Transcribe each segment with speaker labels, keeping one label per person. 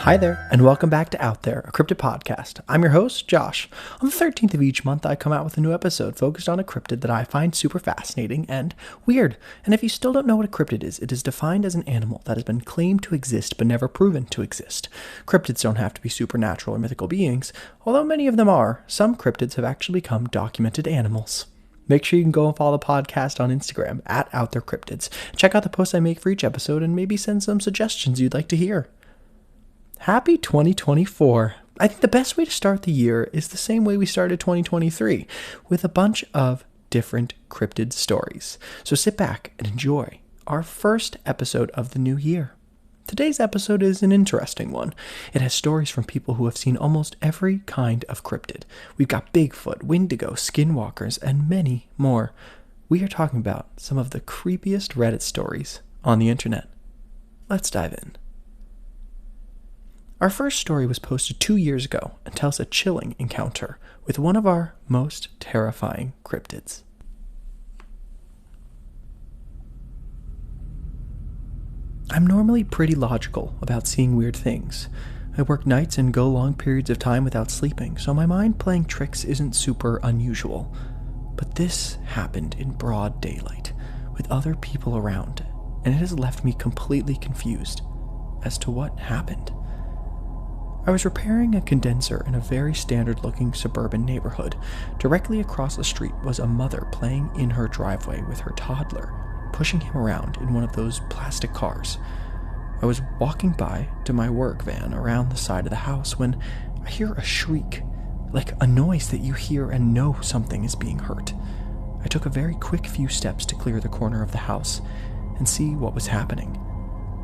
Speaker 1: Hi there, and welcome back to Out There, a Cryptid podcast. I'm your host, Josh. On the 13th of each month, I come out with a new episode focused on a cryptid that I find super fascinating and weird. And if you still don't know what a cryptid is, it is defined as an animal that has been claimed to exist but never proven to exist. Cryptids don't have to be supernatural or mythical beings, although many of them are. Some cryptids have actually become documented animals. Make sure you can go and follow the podcast on Instagram at Out There Cryptids. Check out the posts I make for each episode and maybe send some suggestions you'd like to hear. Happy 2024. I think the best way to start the year is the same way we started 2023, with a bunch of different cryptid stories. So sit back and enjoy our first episode of the new year. Today's episode is an interesting one. It has stories from people who have seen almost every kind of cryptid. We've got Bigfoot, Wendigo, Skinwalkers, and many more. We are talking about some of the creepiest Reddit stories on the internet. Let's dive in. Our first story was posted 2 years ago and tells a chilling encounter with one of our most terrifying cryptids. I'm normally pretty logical about seeing weird things. I work nights and go long periods of time without sleeping, so my mind playing tricks isn't super unusual. But this happened in broad daylight, with other people around, and it has left me completely confused as to what happened. I was repairing a condenser in a very standard-looking suburban neighborhood. Directly across the street was a mother playing in her driveway with her toddler, pushing him around in one of those plastic cars. I was walking by to my work van around the side of the house when I hear a shriek, like a noise that you hear and know something is being hurt. I took a very quick few steps to clear the corner of the house and see what was happening.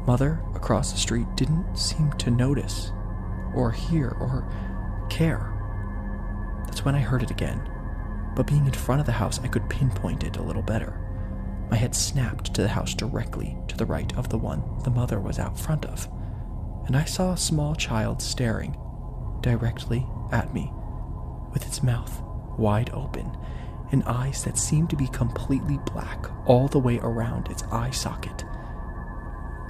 Speaker 1: Mother across the street didn't seem to notice or hear, or care. That's when I heard it again, but being in front of the house, I could pinpoint it a little better. My head snapped to the house directly to the right of the one the mother was out front of, and I saw a small child staring directly at me, with its mouth wide open, and eyes that seemed to be completely black all the way around its eye socket.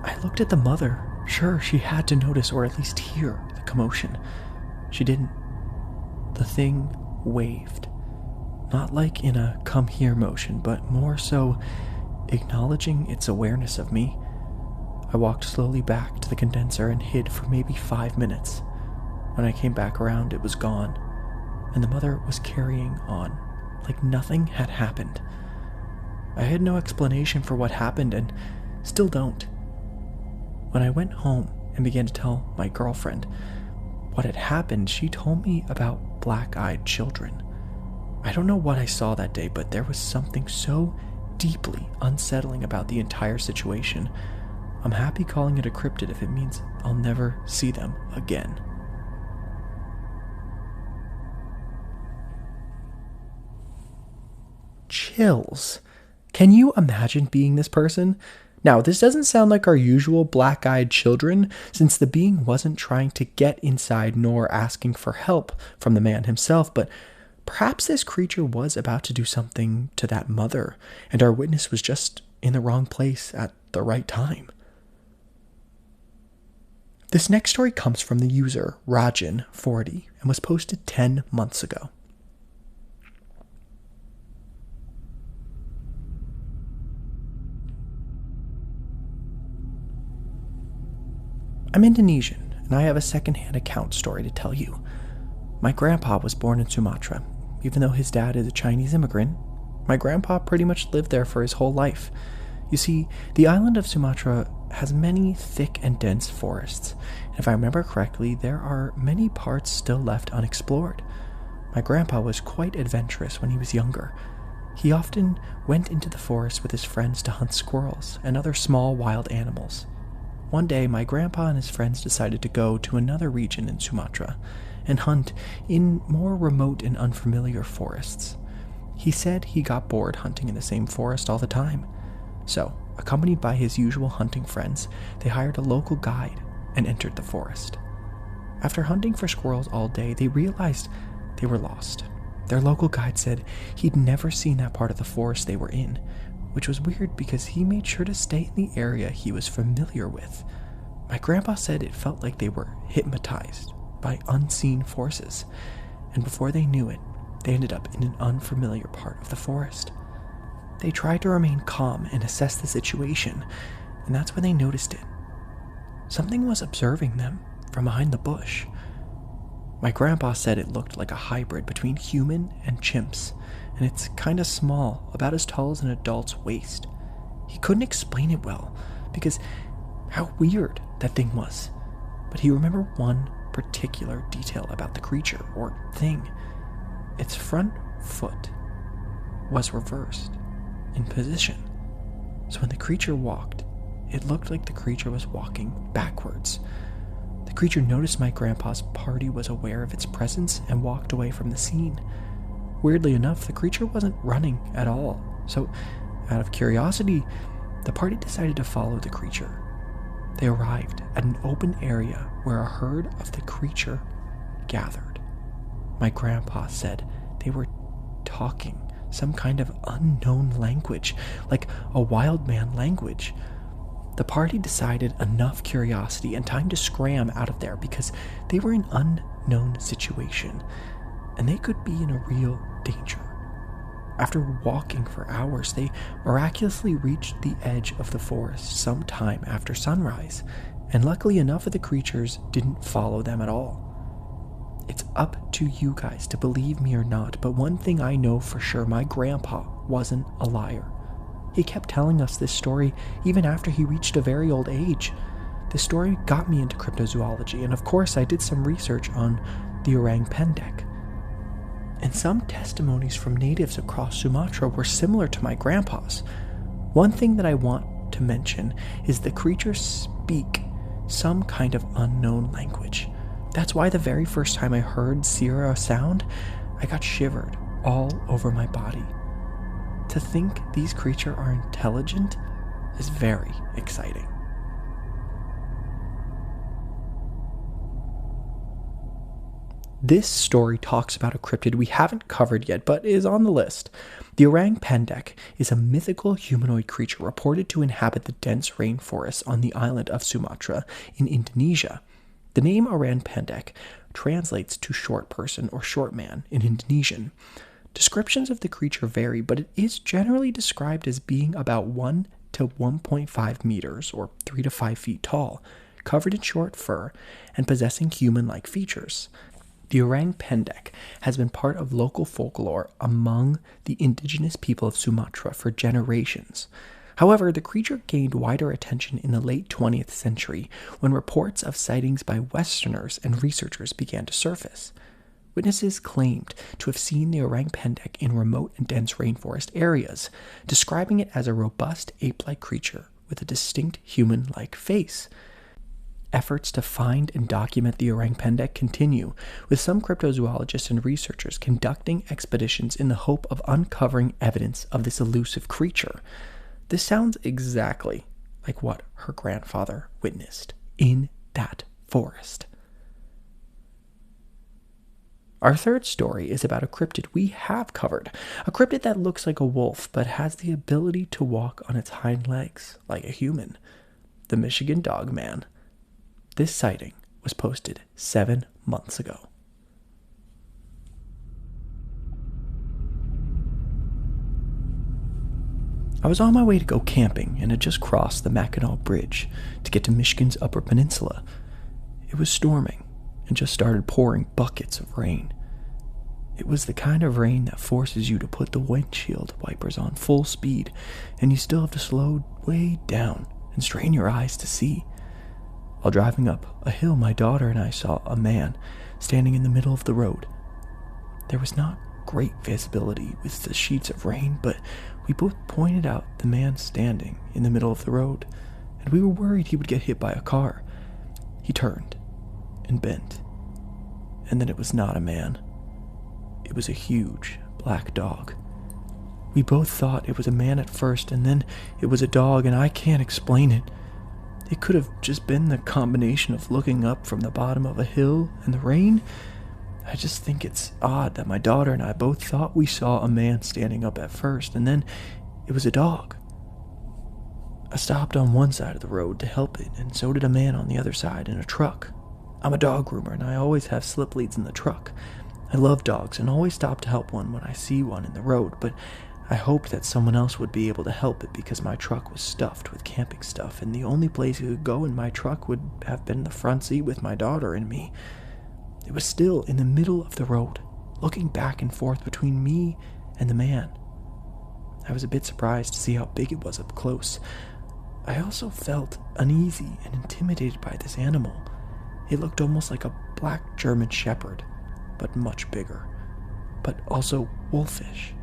Speaker 1: I looked at the mother. Sure, she had to notice or at least hear the commotion. She didn't. The thing waved. Not like in a come here motion, but more so acknowledging its awareness of me. I walked slowly back to the condenser and hid for maybe 5 minutes. When I came back around, it was gone, and the mother was carrying on, like nothing had happened. I had no explanation for what happened and still don't. When I went home and began to tell my girlfriend what had happened, she told me about black-eyed children. I don't know what I saw that day, but there was something so deeply unsettling about the entire situation. I'm happy calling it a cryptid if it means I'll never see them again. Chills. Can you imagine being this person? Now, this doesn't sound like our usual black-eyed children, since the being wasn't trying to get inside nor asking for help from the man himself, but perhaps this creature was about to do something to that mother, and our witness was just in the wrong place at the right time. This next story comes from the user Rajan40 and was posted 10 months ago. I'm Indonesian, and I have a second-hand account story to tell you. My grandpa was born in Sumatra. Even though his dad is a Chinese immigrant, my grandpa pretty much lived there for his whole life. You see, the island of Sumatra has many thick and dense forests, and if I remember correctly, there are many parts still left unexplored. My grandpa was quite adventurous when he was younger. He often went into the forest with his friends to hunt squirrels and other small wild animals. One day, my grandpa and his friends decided to go to another region in Sumatra and hunt in more remote and unfamiliar forests. He said he got bored hunting in the same forest all the time. So, accompanied by his usual hunting friends, they hired a local guide and entered the forest. After hunting for squirrels all day, they realized they were lost. Their local guide said he'd never seen that part of the forest they were in, which was weird because he made sure to stay in the area he was familiar with. My grandpa said it felt like they were hypnotized by unseen forces, and before they knew it, they ended up in an unfamiliar part of the forest. They tried to remain calm and assess the situation, and that's when they noticed it. Something was observing them from behind the bush. My grandpa said it looked like a hybrid between human and chimps, and it's kinda small, about as tall as an adult's waist. He couldn't explain it well, because how weird that thing was. But he remembered one particular detail about the creature, or thing. Its front foot was reversed in position. So when the creature walked, it looked like the creature was walking backwards. The creature noticed my grandpa's party was aware of its presence and walked away from the scene. Weirdly enough, the creature wasn't running at all, so out of curiosity, the party decided to follow the creature. They arrived at an open area where a herd of the creature gathered. My grandpa said they were talking some kind of unknown language, like a wild man language. The party decided enough curiosity and time to scram out of there because they were in an unknown situation, and they could be in a real danger. After walking for hours, they miraculously reached the edge of the forest sometime after sunrise, and luckily enough of the creatures didn't follow them at all. It's up to you guys to believe me or not, but one thing I know for sure, my grandpa wasn't a liar. He kept telling us this story even after he reached a very old age. This story got me into cryptozoology, and of course I did some research on the orang pendek. And some testimonies from natives across Sumatra were similar to my grandpa's. One thing that I want to mention is the creatures speak some kind of unknown language. That's why the very first time I heard Sierra sound, I got shivered all over my body. To think these creatures are intelligent is very exciting. This story talks about a cryptid we haven't covered yet, but is on the list. The orang pendek is a mythical humanoid creature reported to inhabit the dense rainforests on the island of Sumatra in Indonesia. The name orang pendek translates to short person or short man in Indonesian. Descriptions of the creature vary, but it is generally described as being about 1 to 1.5 meters or 3 to 5 feet tall, covered in short fur, and possessing human-like features. The orang pendek has been part of local folklore among the indigenous people of Sumatra for generations. However, the creature gained wider attention in the late 20th century when reports of sightings by Westerners and researchers began to surface. Witnesses claimed to have seen the orang pendek in remote and dense rainforest areas, describing it as a robust ape-like creature with a distinct human-like face. Efforts to find and document the orang pendek continue, with some cryptozoologists and researchers conducting expeditions in the hope of uncovering evidence of this elusive creature. This sounds exactly like what her grandfather witnessed in that forest. Our third story is about a cryptid we have covered, a cryptid that looks like a wolf but has the ability to walk on its hind legs like a human, the Michigan Dog Man. This sighting was posted 7 months ago. I was on my way to go camping and had just crossed the Mackinac Bridge to get to Michigan's Upper Peninsula. It was storming and just started pouring buckets of rain. It was the kind of rain that forces you to put the windshield wipers on full speed, and you still have to slow way down and strain your eyes to see. While driving up a hill, my daughter and I saw a man standing in the middle of the road. There was not great visibility with the sheets of rain, but we both pointed out the man standing in the middle of the road, and we were worried he would get hit by a car. He turned and bent, and then it was not a man. It was a huge black dog. We both thought it was a man at first, and then it was a dog, and I can't explain it. It could have just been the combination of looking up from the bottom of a hill and the rain. I just think it's odd that my daughter and I both thought we saw a man standing up at first, and then it was a dog. I stopped on one side of the road to help it, and so did a man on the other side in a truck. I'm a dog groomer, and I always have slip leads in the truck. I love dogs and always stop to help one when I see one in the road, but I hoped that someone else would be able to help it because my truck was stuffed with camping stuff, and the only place it could go in my truck would have been the front seat with my daughter and me. It was still in the middle of the road, looking back and forth between me and the man. I was a bit surprised to see how big it was up close. I also felt uneasy and intimidated by this animal. It looked almost like a black German shepherd, but much bigger, but also wolfish.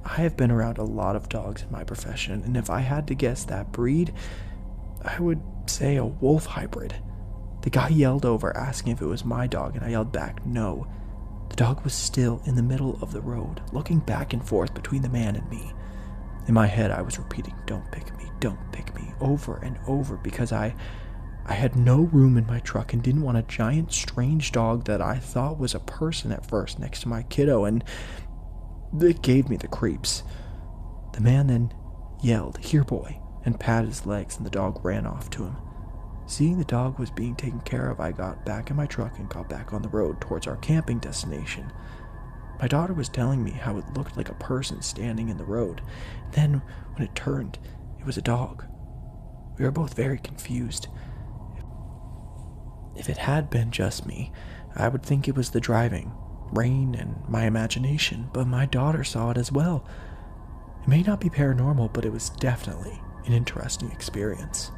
Speaker 1: I have been around a lot of dogs in my profession, and if I had to guess that breed, I would say a wolf hybrid. The guy yelled over asking if it was my dog, and I yelled back, no. The dog was still in the middle of the road, looking back and forth between the man and me. In my head, I was repeating, don't pick me, over and over, because I had no room in my truck and didn't want a giant, strange dog that I thought was a person at first next to my kiddo, and it gave me the creeps. The man then yelled, here boy, and patted his legs, and the dog ran off to him. Seeing the dog was being taken care of, I got back in my truck and got back on the road towards our camping destination. My daughter was telling me how it looked like a person standing in the road. Then, when it turned, it was a dog. We were both very confused. If it had been just me, I would think it was the driving, rain, and my imagination, but my daughter saw it as well. It may not be paranormal, but it was definitely an interesting experience.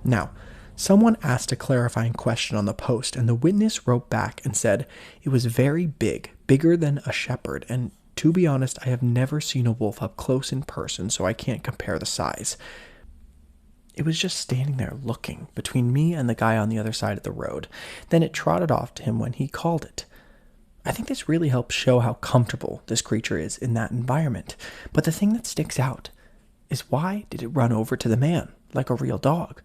Speaker 1: Now, someone asked a clarifying question on the post, and the witness wrote back and said it was very big, bigger than a shepherd, and to be honest, I have never seen a wolf up close in person, so I can't compare the size. It was just standing there looking between me and the guy on the other side of the road. Then it trotted off to him when he called it. I think this really helps show how comfortable this creature is in that environment. But the thing that sticks out is, why did it run over to the man like a real dog?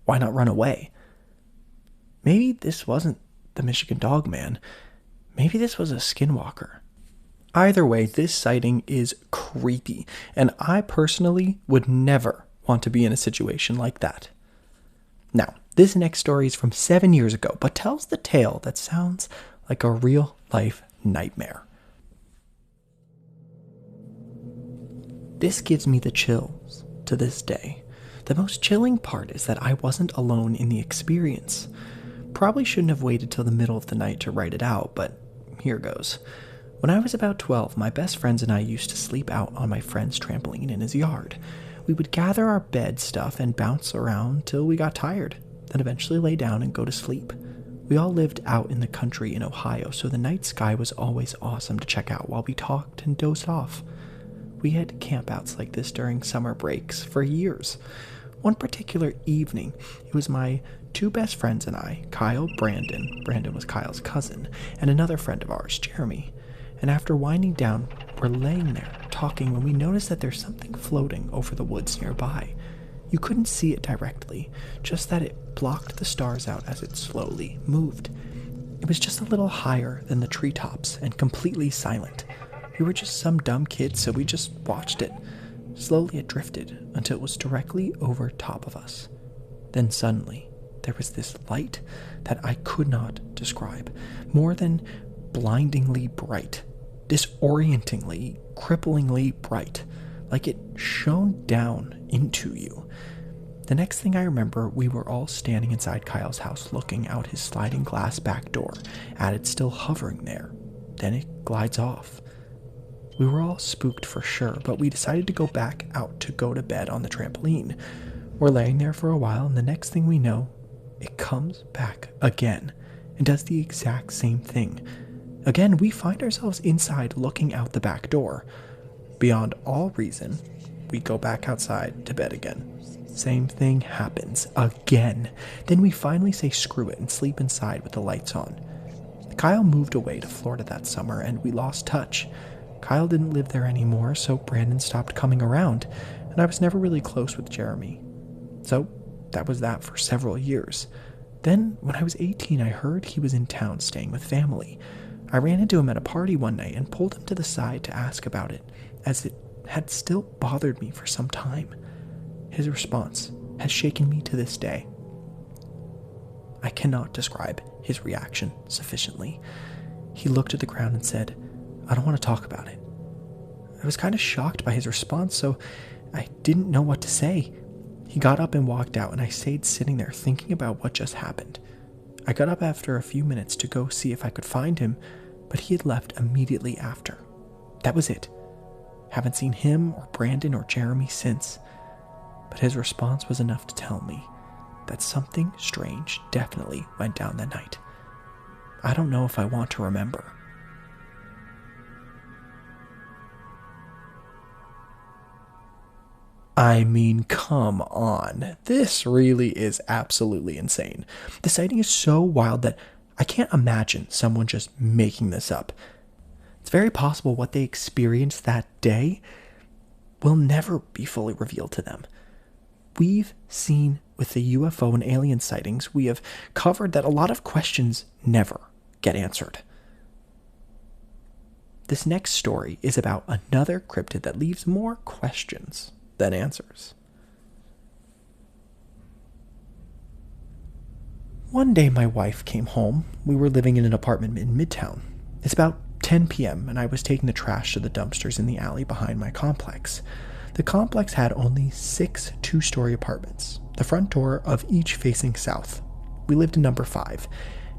Speaker 1: Why not run away? Maybe this wasn't the Michigan Dog Man. Maybe this was a skinwalker. Either way, this sighting is creepy, and I personally would never want to be in a situation like that. Now, this next story is from 7 years ago, but tells the tale that sounds like a real-life nightmare. This gives me the chills to this day. The most chilling part is that I wasn't alone in the experience. Probably shouldn't have waited till the middle of the night to write it out, but here goes. When I was about 12, my best friends and I used to sleep out on my friend's trampoline in his yard. We would gather our bed stuff and bounce around till we got tired, then eventually lay down and go to sleep. We all lived out in the country in Ohio, so the night sky was always awesome to check out while we talked and dozed off. We had campouts like this during summer breaks for years. One particular evening, it was my two best friends and I, Kyle, Brandon was Kyle's cousin, and another friend of ours, Jeremy. And after winding down, we're laying there talking when we noticed that there's something floating over the woods nearby. You couldn't see it directly, just that it blocked the stars out as it slowly moved. It was just a little higher than the treetops and completely silent. We were just some dumb kids, so we just watched it. Slowly it drifted until it was directly over top of us. Then suddenly, there was this light that I could not describe, more than blindingly bright, disorientingly, cripplingly bright, like it shone down into you. The next thing I remember, we were all standing inside Kyle's house looking out his sliding glass back door at it still hovering there. Then it glides off. We were all spooked for sure, but we decided to go back out to go to bed on the trampoline. We're laying there for a while, and the next thing we know, it comes back again and does the exact same thing. Again, we find ourselves inside looking out the back door. Beyond all reason, we go back outside to bed again. Same thing happens again. Then we finally say screw it and sleep inside with the lights on. Kyle moved away to Florida that summer, and we lost touch. Kyle didn't live there anymore, so Brandon stopped coming around, and I was never really close with Jeremy. So that was that for several years. Then, when I was 18, I heard he was in town staying with family. I ran into him at a party one night and pulled him to the side to ask about it, as it had still bothered me for some time. His response has shaken me to this day. I cannot describe his reaction sufficiently. He looked at the ground and said, "I don't want to talk about it." I was kind of shocked by his response, so I didn't know what to say. He got up and walked out, and I stayed sitting there thinking about what just happened. I got up after a few minutes to go see if I could find him, but he had left immediately after. That was it. Haven't seen him or Brandon or Jeremy since. But his response was enough to tell me that something strange definitely went down that night. I don't know if I want to remember. I mean, come on. This really is absolutely insane. The sighting is so wild that I can't imagine someone just making this up. It's very possible what they experienced that day will never be fully revealed to them. We've seen with the UFO and alien sightings, we have covered that a lot of questions never get answered. This next story is about another cryptid that leaves more questions than answers. One day my wife came home. We were living in an apartment in Midtown. It's about 10 p.m. and I was taking the trash to the dumpsters in the alley behind my complex. The complex had only 6 two-story apartments, the front door of each facing south. We lived in number 5,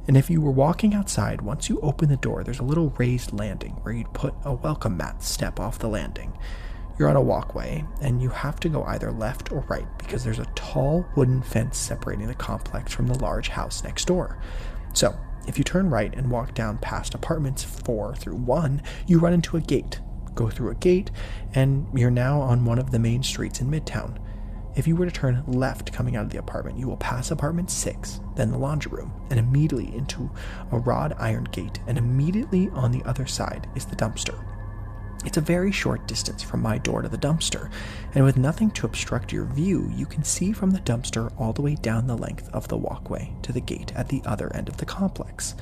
Speaker 1: and if you were walking outside, once you open the door, there's a little raised landing where you'd put a welcome mat step off the landing. You're on a walkway, and you have to go either left or right because there's a tall wooden fence separating the complex from the large house next door. So, if you turn right and walk down past apartments 4 through 1, you run into a gate. Go through a gate, and you're now on one of the main streets in Midtown. If you were to turn left coming out of the apartment, you will pass apartment 6, then the laundry room, and immediately into a wrought iron gate, and immediately on the other side is the dumpster. It's a very short distance from my door to the dumpster, and with nothing to obstruct your view, you can see from the dumpster all the way down the length of the walkway to the gate at the other end of the complex.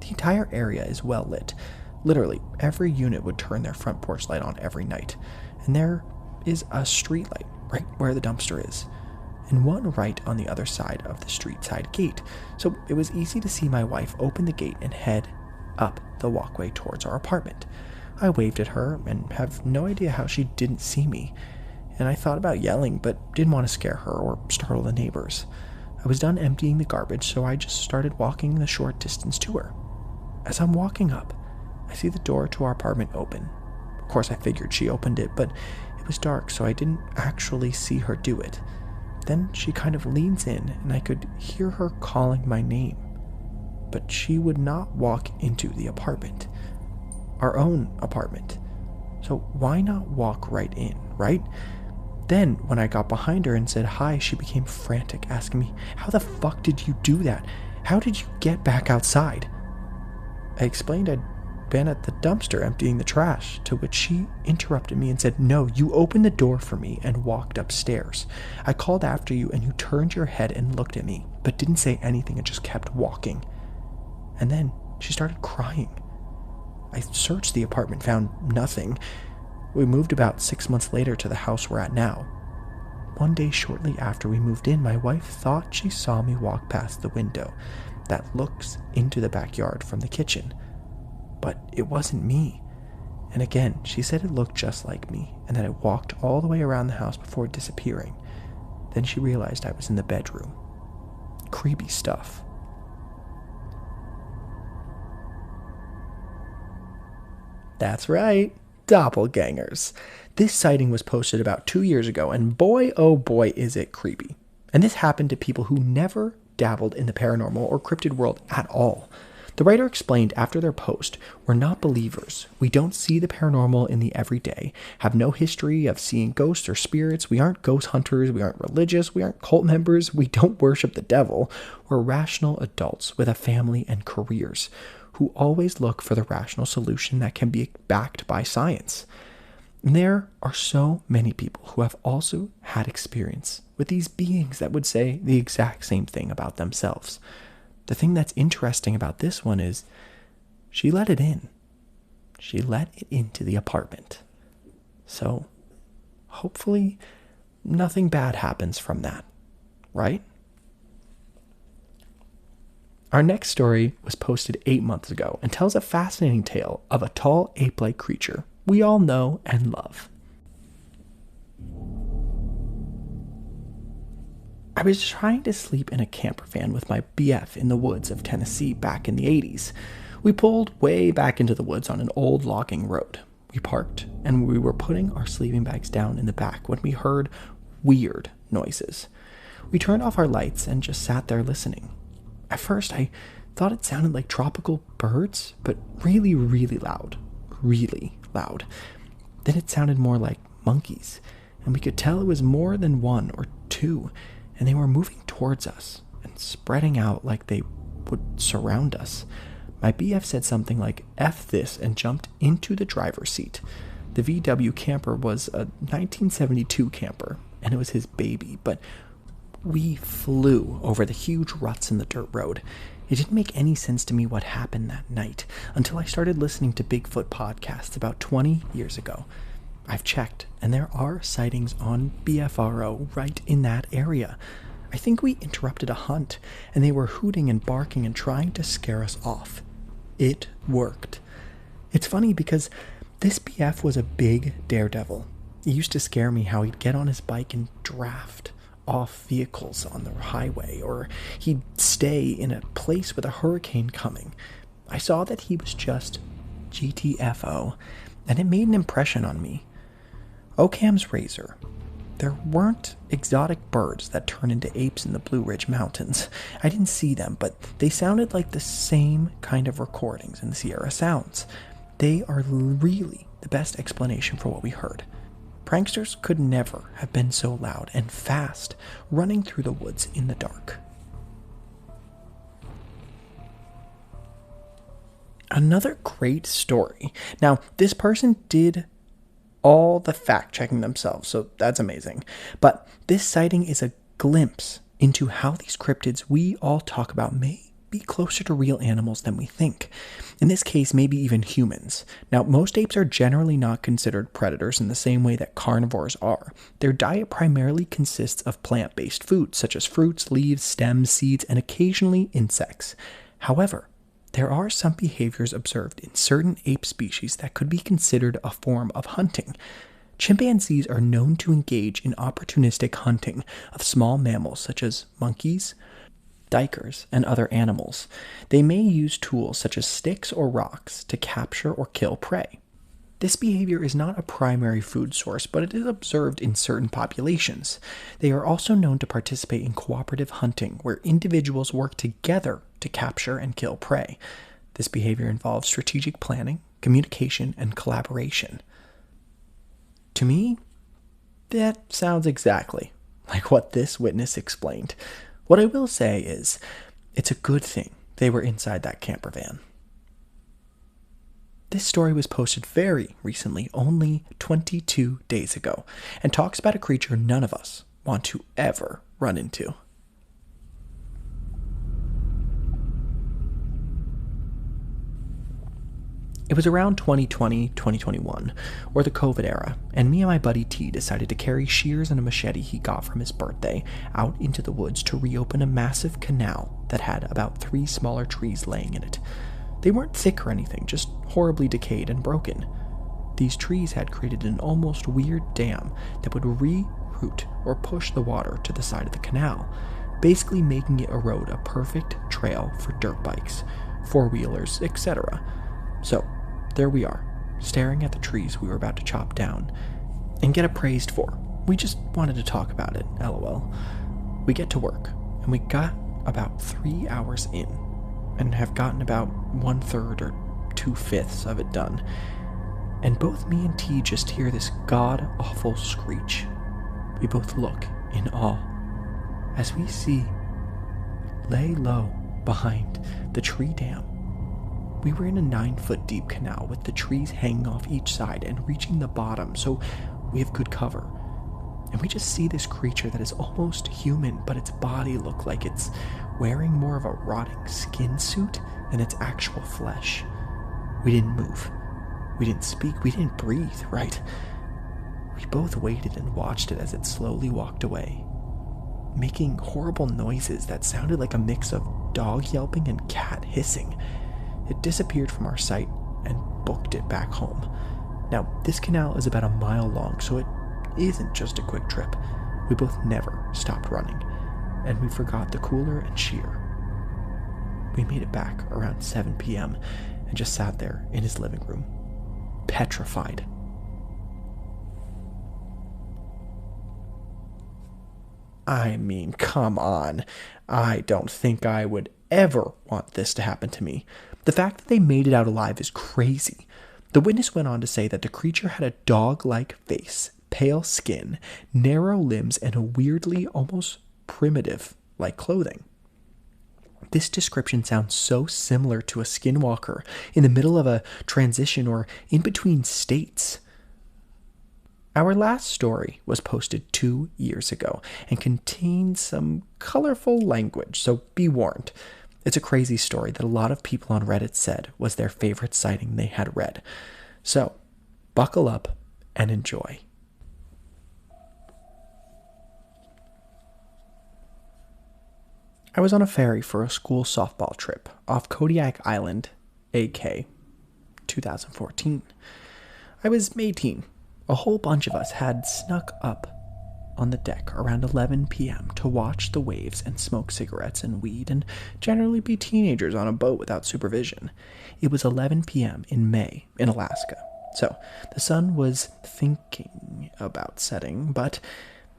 Speaker 1: The entire area is well lit. Literally, every unit would turn their front porch light on every night, and there is a street light right where the dumpster is, and one right on the other side of the street side gate, so it was easy to see my wife open the gate and head up the walkway towards our apartment. I waved at her and have no idea how she didn't see me, and I thought about yelling but didn't want to scare her or startle the neighbors. I was done emptying the garbage, so I just started walking the short distance to her. As I'm walking up, I see the door to our apartment open. Of course, I figured she opened it, but it was dark, so I didn't actually see her do it. Then she kind of leans in, and I could hear her calling my name. But she would not walk into the apartment. Our own apartment. So why not walk right in, right? Then, when I got behind her and said hi, she became frantic, asking me, "How the fuck did you do that? How did you get back outside?" I explained I'd been at the dumpster emptying the trash, to which she interrupted me and said, "No, you opened the door for me and walked upstairs. I called after you and you turned your head and looked at me, but didn't say anything and just kept walking." And then she started crying. I searched the apartment, found nothing. We moved about 6 months later to the house we're at now. One day shortly after we moved in, my wife thought she saw me walk past the window that looks into the backyard from the kitchen. But it wasn't me. And again, she said it looked just like me, and that I walked all the way around the house before disappearing. Then she realized I was in the bedroom. Creepy stuff. That's right, doppelgangers. This sighting was posted about 2 years ago, and boy, oh boy, is it creepy. And this happened to people who never dabbled in the paranormal or cryptid world at all. The writer explained after their post, "We're not believers. We don't see the paranormal in the everyday, have no history of seeing ghosts or spirits. We aren't ghost hunters. We aren't religious. We aren't cult members. We don't worship the devil. We're rational adults with a family and careers who always look for the rational solution that can be backed by science." And there are so many people who have also had experience with these beings that would say the exact same thing about themselves. The thing that's interesting about this one is she let it in. She let it into the apartment. So, hopefully, nothing bad happens from that, right? Our next story was posted 8 months ago and tells a fascinating tale of a tall ape-like creature we all know and love. I was trying to sleep in a camper van with my BF in the woods of Tennessee back in the 80s. We pulled way back into the woods on an old logging road. We parked, and we were putting our sleeping bags down in the back when we heard weird noises. We turned off our lights and just sat there listening. At first, I thought it sounded like tropical birds, but really, really loud. Really loud. Then it sounded more like monkeys, and we could tell it was more than one or two, and they were moving towards us and spreading out like they would surround us. My BF said something like, "F this," and jumped into the driver's seat. The VW camper was a 1972 camper, and it was his baby, but we flew over the huge ruts in the dirt road. It didn't make any sense to me what happened that night until I started listening to Bigfoot podcasts about 20 years ago. I've checked, and there are sightings on BFRO right in that area. I think we interrupted a hunt, and they were hooting and barking and trying to scare us off. It worked. It's funny because this BF was a big daredevil. It used to scare me how he'd get on his bike and draft off vehicles on the highway, or he'd stay in a place with a hurricane coming. I saw that he was just GTFO, and it made an impression on me. Occam's razor. There weren't exotic birds that turn into apes in the Blue Ridge Mountains. I didn't see them, but they sounded like the same kind of recordings in the Sierra Sounds. They are really the best explanation for what we heard. Pranksters could never have been so loud and fast, running through the woods in the dark. Another great story. Now, this person did all the fact-checking themselves, so that's amazing. But this sighting is a glimpse into how these cryptids we all talk about may be closer to real animals than we think. In this case, maybe even humans. Now, most apes are generally not considered predators in the same way that carnivores are. Their diet primarily consists of plant-based foods, such as fruits, leaves, stems, seeds, and occasionally insects. However, there are some behaviors observed in certain ape species that could be considered a form of hunting. Chimpanzees are known to engage in opportunistic hunting of small mammals such as monkeys, duikers, and other animals. They may use tools such as sticks or rocks to capture or kill prey. This behavior is not a primary food source, but it is observed in certain populations. They are also known to participate in cooperative hunting, where individuals work together to capture and kill prey. This behavior involves strategic planning, communication, and collaboration. To me, that sounds exactly like what this witness explained. What I will say is, it's a good thing they were inside that camper van. This story was posted very recently, only 22 days ago, and talks about a creature none of us want to ever run into. It was around 2020, 2021, or the COVID era, and me and my buddy T decided to carry shears and a machete he got from his birthday out into the woods to reopen a massive canal that had about 3 smaller trees laying in it. They weren't thick or anything, just horribly decayed and broken. These trees had created an almost weird dam that would reroute or push the water to the side of the canal, basically making it erode a perfect trail for dirt bikes, four-wheelers, etc. So, there we are, staring at the trees we were about to chop down and get appraised for. We just wanted to talk about it, lol. We get to work, and we got about 3 hours in, and have gotten about 1/3 or 2/5 of it done. And both me and T just hear this god-awful screech. We both look in awe as we see, lay low behind the tree dam. We were in a 9-foot deep canal with the trees hanging off each side and reaching the bottom, so we have good cover. And we just see this creature that is almost human, but its body looked like it's wearing more of a rotting skin suit than its actual flesh. We didn't move. We didn't speak. We didn't breathe, right? We both waited and watched it as it slowly walked away, making horrible noises that sounded like a mix of dog yelping and cat hissing. It disappeared from our sight and booked it back home. Now, this canal is about a mile long, so it isn't just a quick trip. We both never stopped running, and we forgot the cooler and shear. We made it back around 7 p.m. and just sat there in his living room, petrified. I mean, come on. I don't think I would ever want this to happen to me. The fact that they made it out alive is crazy. The witness went on to say that the creature had a dog-like face, pale skin, narrow limbs, and a weirdly, almost primitive-like clothing. This description sounds so similar to a skinwalker in the middle of a transition or in between states. Our last story was posted 2 years ago and contains some colorful language, so be warned. It's a crazy story that a lot of people on Reddit said was their favorite sighting they had read. So, buckle up and enjoy. I was on a ferry for a school softball trip off Kodiak Island, AK, 2014. I was 18. A whole bunch of us had snuck up on the deck around 11 p.m. to watch the waves and smoke cigarettes and weed and generally be teenagers on a boat without supervision. It was 11 p.m. in May in Alaska, so the sun was thinking about setting, but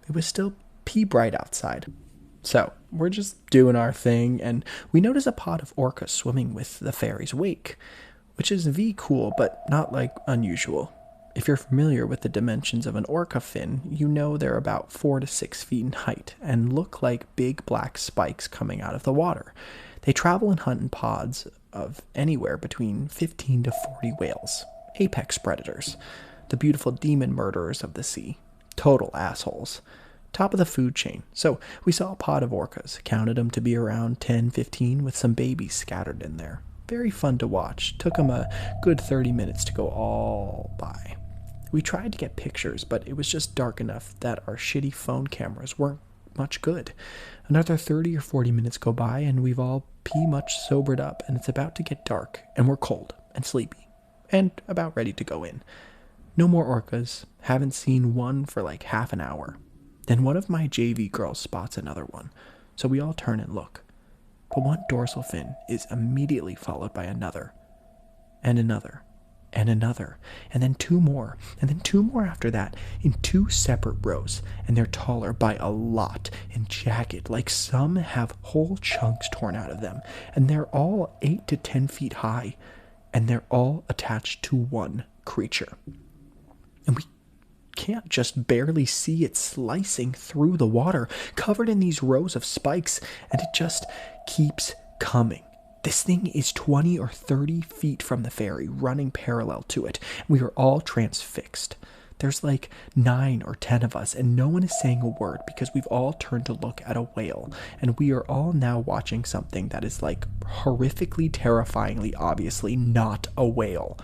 Speaker 1: it was still pea bright outside. So we're just doing our thing, and we notice a pod of orcas swimming with the ferry's wake, which is cool, but not like unusual. If you're familiar with the dimensions of an orca fin, you know they're about 4 to 6 feet in height and look like big black spikes coming out of the water. They travel and hunt in pods of anywhere between 15 to 40 whales, apex predators, the beautiful demon murderers of the sea, total assholes. Top of the food chain. So we saw a pod of orcas, counted them to be around 10, 15 with some babies scattered in there. Very fun to watch. Took them a good 30 minutes to go all by. We tried to get pictures, but it was just dark enough that our shitty phone cameras weren't much good. Another 30 or 40 minutes go by, and we've all pretty much sobered up, and it's about to get dark, and we're cold and sleepy, and about ready to go in. No more orcas. Haven't seen one for like half an hour. Then one of my JV girls spots another one, so we all turn and look. But one dorsal fin is immediately followed by another, and another, and another, and then two more, and then two more after that, in 2 separate rows, and they're taller by a lot, and jagged, like some have whole chunks torn out of them, and they're all 8 to 10 feet high, and they're all attached to one creature. And we can't just barely see it slicing through the water, covered in these rows of spikes, and it just keeps coming. This thing is 20 or 30 feet from the ferry, running parallel to it. We are all transfixed. There's like 9 or 10 of us, and no one is saying a word because we've all turned to look at a whale, and we are all now watching something that is like horrifically, terrifyingly, obviously not a whale.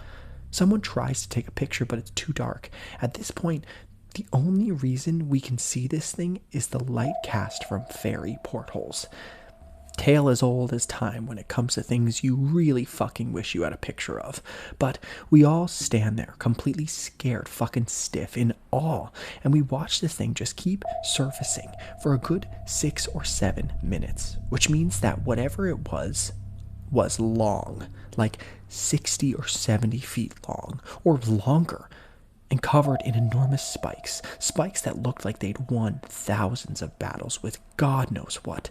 Speaker 1: Someone tries to take a picture, but it's too dark. At this point, the only reason we can see this thing is the light cast from ferry portholes. Tale as old as time when it comes to things you really fucking wish you had a picture of. But we all stand there, completely scared, fucking stiff, in awe, and we watch this thing just keep surfacing for a good 6 or 7 minutes, which means that whatever it was long, like 60 or 70 feet long, or longer, and covered in enormous spikes that looked like they'd won thousands of battles with God knows what.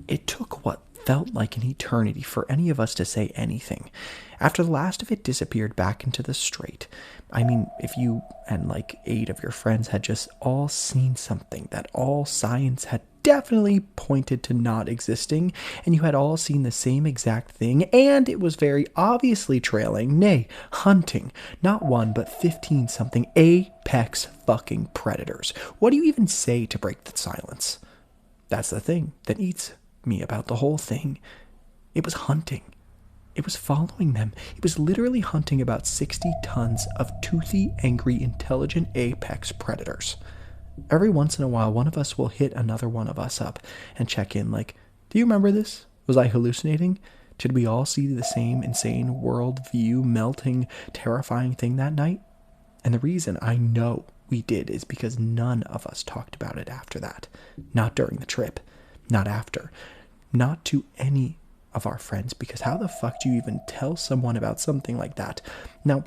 Speaker 1: It took what felt like an eternity for any of us to say anything. After the last of it disappeared back into the strait, I mean, if you and like 8 of your friends had just all seen something that all science had definitely pointed to not existing, and you had all seen the same exact thing, and it was very obviously trailing, nay, hunting, not 1 but 15 something apex fucking predators. What do you even say to break the silence? That's the thing that eats me about the whole thing. It was hunting. It was following them. It was literally hunting about 60 tons of toothy, angry, intelligent apex predators. Every once in a while, one of us will hit another one of us up and check in like, do you remember this? Was I hallucinating? Did we all see the same insane worldview melting, terrifying thing that night? And the reason I know we did is because none of us talked about it after that. Not during the trip. Not after. Not to any of our friends, because how the fuck do you even tell someone about something like that? Now,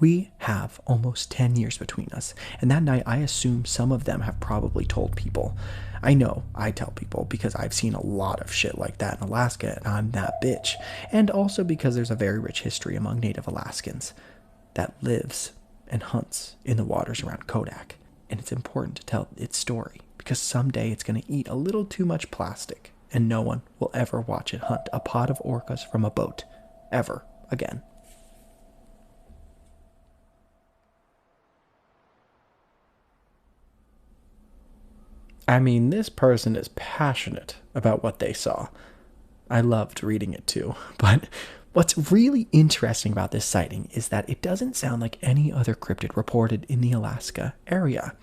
Speaker 1: we have almost 10 years between us, and that night I assume some of them have probably told people. I know I tell people because I've seen a lot of shit like that in Alaska, and I'm that bitch. And also because there's a very rich history among Native Alaskans that lives and hunts in the waters around Kodak. And it's important to tell its story, because someday it's going to eat a little too much plastic, and no one will ever watch it hunt a pod of orcas from a boat, ever again. I mean, this person is passionate about what they saw. I loved reading it too. But what's really interesting about this sighting is that it doesn't sound like any other cryptid reported in the Alaska area.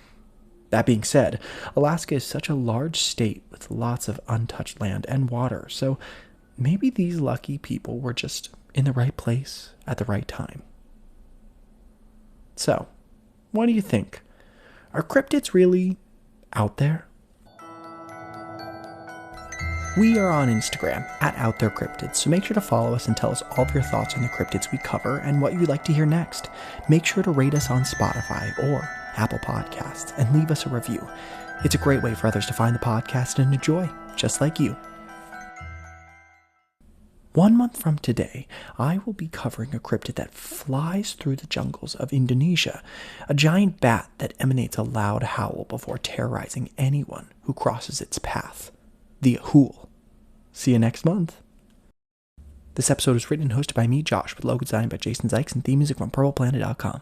Speaker 1: That being said, Alaska is such a large state with lots of untouched land and water, so maybe these lucky people were just in the right place at the right time. So, what do you think? Are cryptids really out there? We are on Instagram at OutThereCryptids, so make sure to follow us and tell us all of your thoughts on the cryptids we cover and what you'd like to hear next. Make sure to rate us on Spotify or Apple Podcasts and leave us a review. It's a great way for others to find the podcast and enjoy, just like you. 1 month from today, I will be covering a cryptid that flies through the jungles of Indonesia, a giant bat that emanates a loud howl before terrorizing anyone who crosses its path. The Ahool. See you next month. This episode was written and hosted by me, Josh, with logo design by Jason Zykes and theme music from purpleplanet.com.